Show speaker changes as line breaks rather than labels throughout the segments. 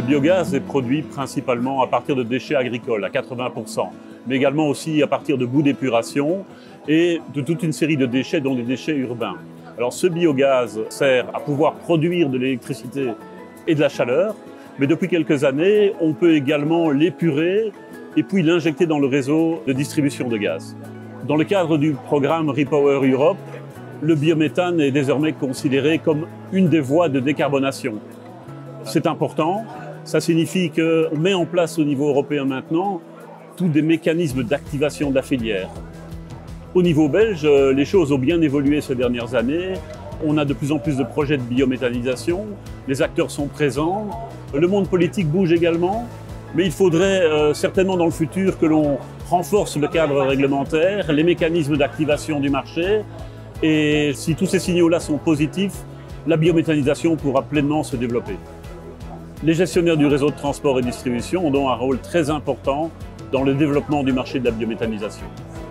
Le biogaz est produit principalement à partir de déchets agricoles, à 80%, mais également aussi à partir de boues d'épuration et de toute une série de déchets, dont les déchets urbains. Alors ce biogaz sert à pouvoir produire de l'électricité et de la chaleur, mais depuis quelques années, on peut également l'épurer et puis l'injecter dans le réseau de distribution de gaz. Dans le cadre du programme Repower Europe, le biométhane est désormais considéré comme une des voies de décarbonation. C'est important, ça signifie qu'on met en place au niveau européen maintenant tous des mécanismes d'activation de la filière. Au niveau belge, les choses ont bien évolué ces dernières années. On a de plus en plus de projets de biométhanisation, les acteurs sont présents, le monde politique bouge également, mais il faudrait certainement dans le futur que l'on renforce le cadre réglementaire, les mécanismes d'activation du marché, et si tous ces signaux-là sont positifs, la biométhanisation pourra pleinement se développer. Les gestionnaires du réseau de transport et distribution ont donc un rôle très important dans le développement du marché de la biométhanisation.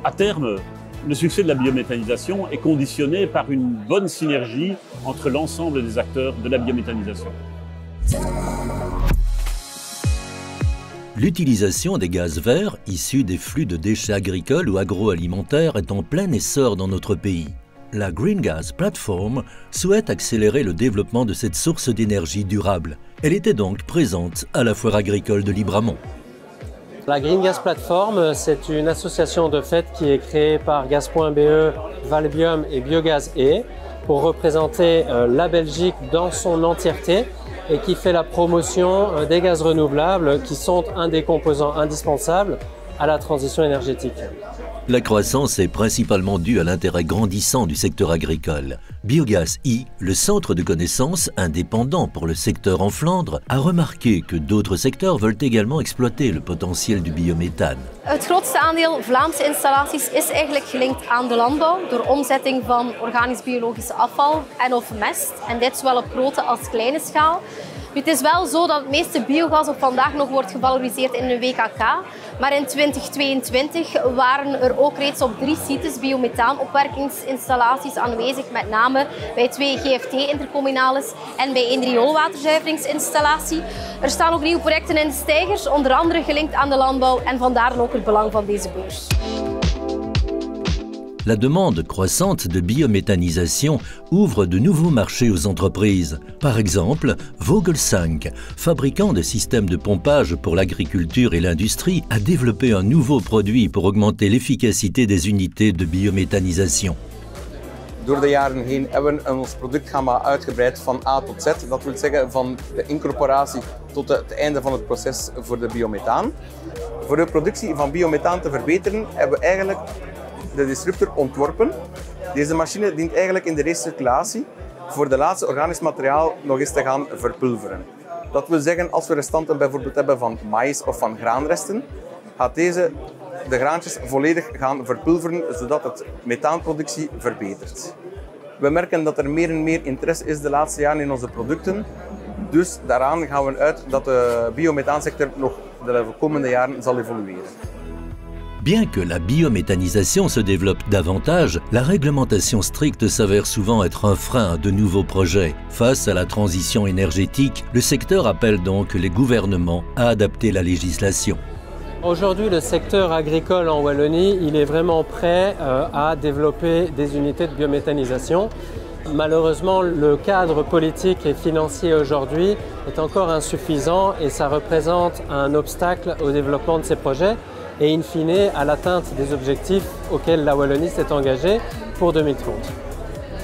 À terme, le succès de la biométhanisation est conditionné par une bonne synergie entre l'ensemble des acteurs de la biométhanisation.
L'utilisation des gaz verts issus des flux de déchets agricoles ou agroalimentaires est en plein essor dans notre pays. La Green Gas Platform souhaite accélérer le développement de cette source d'énergie durable. Elle était donc présente à la foire agricole de Libramont.
La Green Gas Platform, c'est une association de fait qui est créée par Gaz.be, Valbium et Biogaz E pour représenter la Belgique dans son entièreté et qui fait la promotion des gaz renouvelables qui sont un des composants indispensables à la transition énergétique.
La croissance est principalement due à l'intérêt grandissant du secteur agricole. Biogaz I, le centre de connaissances indépendant pour le secteur en Flandre, a remarqué que d'autres secteurs veulent également exploiter le potentiel du biométhane.
Het grootste aandeel Vlaamse installaties is eigenlijk gelinkt aan de landbouw door omzetting van organisch-biologisch afval en of mest. En dit zowel op grote als kleine schaal. Het is wel zo dat het meeste biogas op vandaag nog wordt gevaloriseerd in een WKK. Maar in 2022 waren er ook reeds op 3 sites biomethaanopwerkingsinstallaties aanwezig, met name bij 2 GFT-intercommunales en bij 1 rioolwaterzuiveringsinstallatie. Er staan ook nieuwe projecten in de steigers, onder andere gelinkt aan de landbouw en vandaar ook het belang van deze beurs.
La demande croissante de biométhanisation ouvre de nouveaux marchés aux entreprises. Par exemple, Vogelsang, fabricant de systèmes de pompage pour l'agriculture et l'industrie, a développé un nouveau produit pour augmenter l'efficacité des unités de biométhanisation.
Door de jaren heen hebben we ons productgamma uitgebreid van A tot Z. Dat wil zeggen van de incorporatie tot het einde van het proces voor de biomethaan. Voor de productie van biomethaan te verbeteren hebben we eigenlijk de disruptor ontworpen. Deze machine dient eigenlijk in de recirculatie voor de laatste organisch materiaal nog eens te gaan verpulveren. Dat wil zeggen, als we restanten bijvoorbeeld hebben van maïs of van graanresten, gaat deze de graantjes volledig gaan verpulveren, zodat het methaanproductie verbetert. We merken dat er meer en meer interesse is de laatste jaren in onze producten. Dus daaraan gaan we uit dat de biomethaansector nog de komende jaren zal evolueren.
Bien que la biométhanisation se développe davantage, la réglementation stricte s'avère souvent être un frein à de nouveaux projets. Face à la transition énergétique, le secteur appelle donc les gouvernements à adapter la législation.
Aujourd'hui, le secteur agricole en Wallonie, il est vraiment prêt à développer des unités de biométhanisation. Malheureusement, le cadre politique et financier aujourd'hui est encore insuffisant et ça représente un obstacle au développement de ces projets et in fine à l'atteinte des objectifs auxquels la Wallonie s'est engagée pour 2030.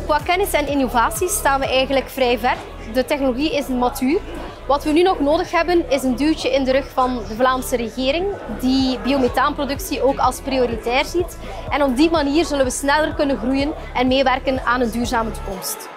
Qua kennis en innovatie staan we eigenlijk vrij ver. De technologie is matuur. Wat we nu nog nodig hebben is een duwtje in de rug van de Vlaamse regering die biomethaanproductie ook als prioritair ziet. En op die manier zullen we sneller kunnen groeien en meewerken aan een duurzame toekomst.